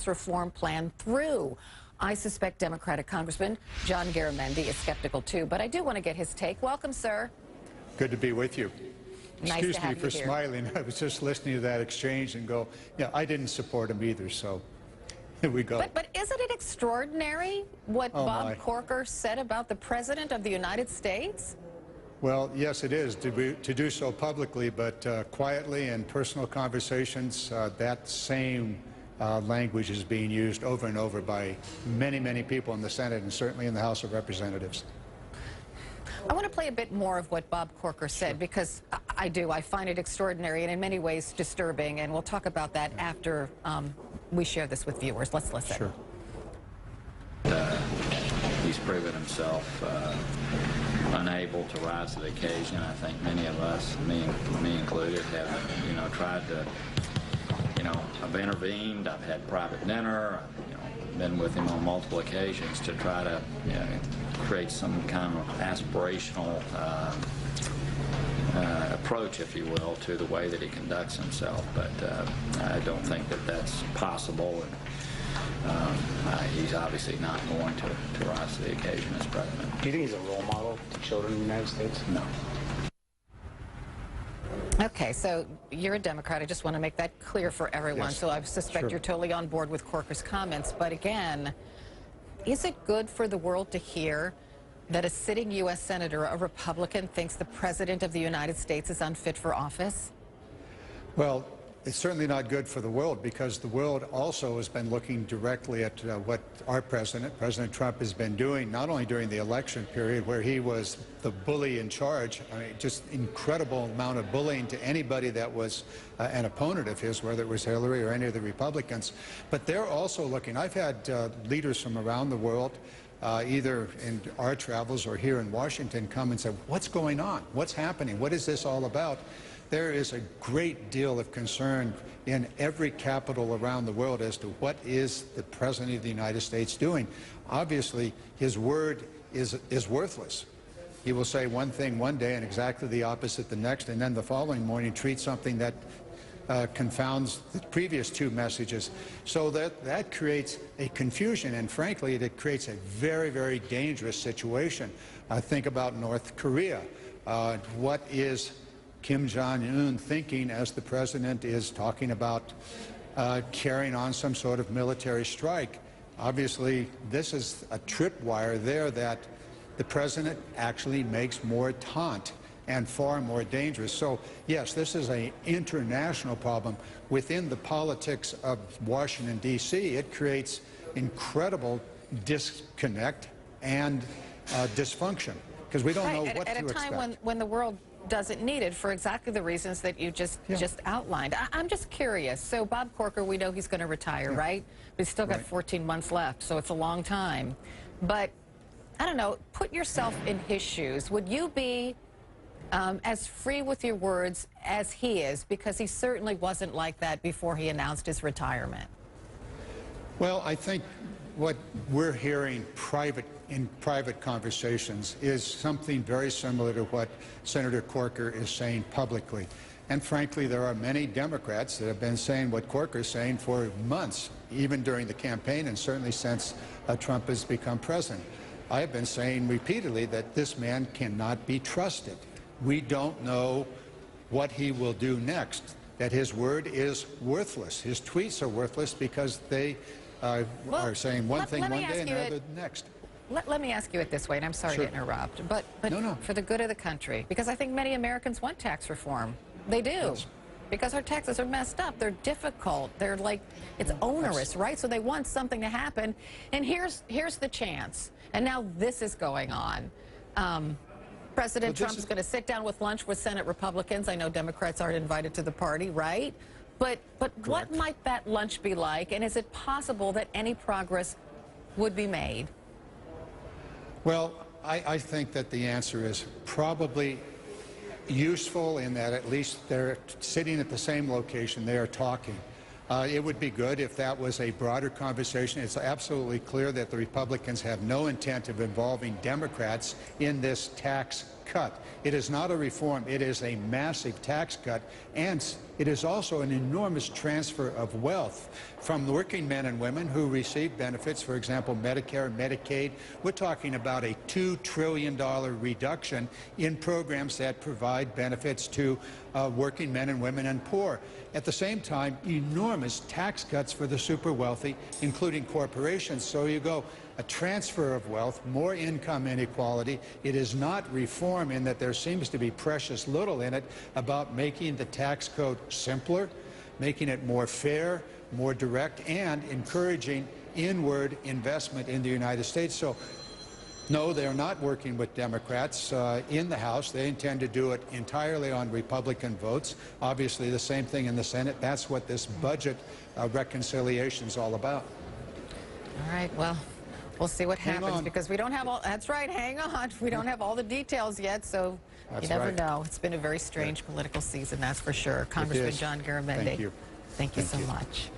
reform plan through. I suspect Democratic Congressman John Garamendi is skeptical too, but I do want to get his take. Welcome, sir. Good to be with you. Nice Excuse to have me for you here. smiling. I was just listening to that exchange and go, yeah, I didn't support him either, so here we go. But isn't it extraordinary what Bob Corker said about the President of the United States? Well, yes, it is to do so publicly, but quietly in personal conversations, that same language is being used over and over by many, many people in the Senate and certainly in the House of Representatives. I want to play a bit more of what Bob Corker said, because I find it extraordinary and in many ways disturbing, and we'll talk about that after we share this with viewers. Let's listen. Sure. He's proven himself unable to rise to the occasion. I think many of us, me included, have tried to, I've intervened, I've had private dinner, I've been with him on multiple occasions to try to create some kind of aspirational approach, if you will, to the way that he conducts himself. But I don't think that that's possible. And he's obviously not going to rise to the occasion as president. Do you think he's a role model to children in the United States? No. Okay, so you're a Democrat. I just want to make that clear for everyone. Yes. So I suspect you're totally on board with Corker's comments. But again, is it good for the world to hear that a sitting U.S. Senator, a Republican, thinks the President of the United States is unfit for office? Well, it's certainly not good for the world, because the world also has been looking directly at what our President Trump, has been doing, not only during the election period where he was the bully in charge. I mean, just incredible amount of bullying to anybody that was an opponent of his, whether it was Hillary or any of the Republicans. But they're also looking. I've had leaders from around the world, either in our travels or here in Washington, come and say, what's going on? What's happening? What is this all about? There is a great deal of concern in every capital around the world as to what is the President of the United States doing. Obviously, his word is worthless. He will say one thing one day and exactly the opposite the next, and then the following morning treat something that confounds the previous two messages. So that creates a confusion, and frankly, it creates a very, very dangerous situation. Think about North Korea. What is Kim Jong-un thinking as the President is talking about carrying on some sort of military strike? Obviously, this is a tripwire there that the President actually makes more taunt and far more dangerous. So, yes, this is an international problem. Within the politics of Washington, D.C., it creates incredible disconnect and dysfunction, because we don't know what to expect. At a time when the world doesn't need it for exactly the reasons that you just outlined. I'm just curious. So Bob Corker, we know he's going to retire, right? But he's still got 14 months left, so it's a long time. But, I don't know, put yourself in his shoes. Would you be as free with your words as he is? Because he certainly wasn't like that before he announced his retirement. Well, I think what we're hearing in private conversations is something very similar to what Senator Corker is saying publicly. And frankly, there are many Democrats that have been saying what Corker is saying for months, even during the campaign and certainly since Trump has become president. I have been saying repeatedly that this man cannot be trusted. We don't know what he will do next, that his word is worthless. His tweets are worthless because they are saying one thing one day and another the next. Let me ask you it this way, and I'm sorry to interrupt, but no. For the good of the country, because I think many Americans want tax reform. They do. Yes. Because our taxes are messed up. They're difficult. They're like, it's onerous, right? So they want something to happen. And here's the chance. And now this is going on. President Trump is going to sit down with lunch with Senate Republicans. I know Democrats aren't invited to the party, right? But what might that lunch be like? And is it possible that any progress would be made? Well, I think that the answer is probably useful in that at least they're sitting at the same location, they are talking. It would be good if that was a broader conversation. It's absolutely clear that the Republicans have no intent of involving Democrats in this tax cut. It is not a reform. It is a massive tax cut, and it is also an enormous transfer of wealth from the working men and women who receive benefits, for example, Medicare, Medicaid. We're talking about a $2 trillion reduction in programs that provide benefits to working men and women and poor. At the same time, enormous tax cuts for the super wealthy, including corporations. So you go a transfer of wealth, more income inequality. It is not reform in that there seems to be precious little in it about making the tax code simpler, making it more fair, more direct, and encouraging inward investment in the United States. So no, they're not working with Democrats in the House. They intend to do it entirely on Republican votes. Obviously, the same thing in the Senate. That's what this budget reconciliation is all about. All right, well, we'll see what happens because we don't have all, that's right, hang on. We don't have all the details yet, so you never know. It's been a very strange political season, that's for sure. Congressman John Garamendi. Thank you. Thank you so much.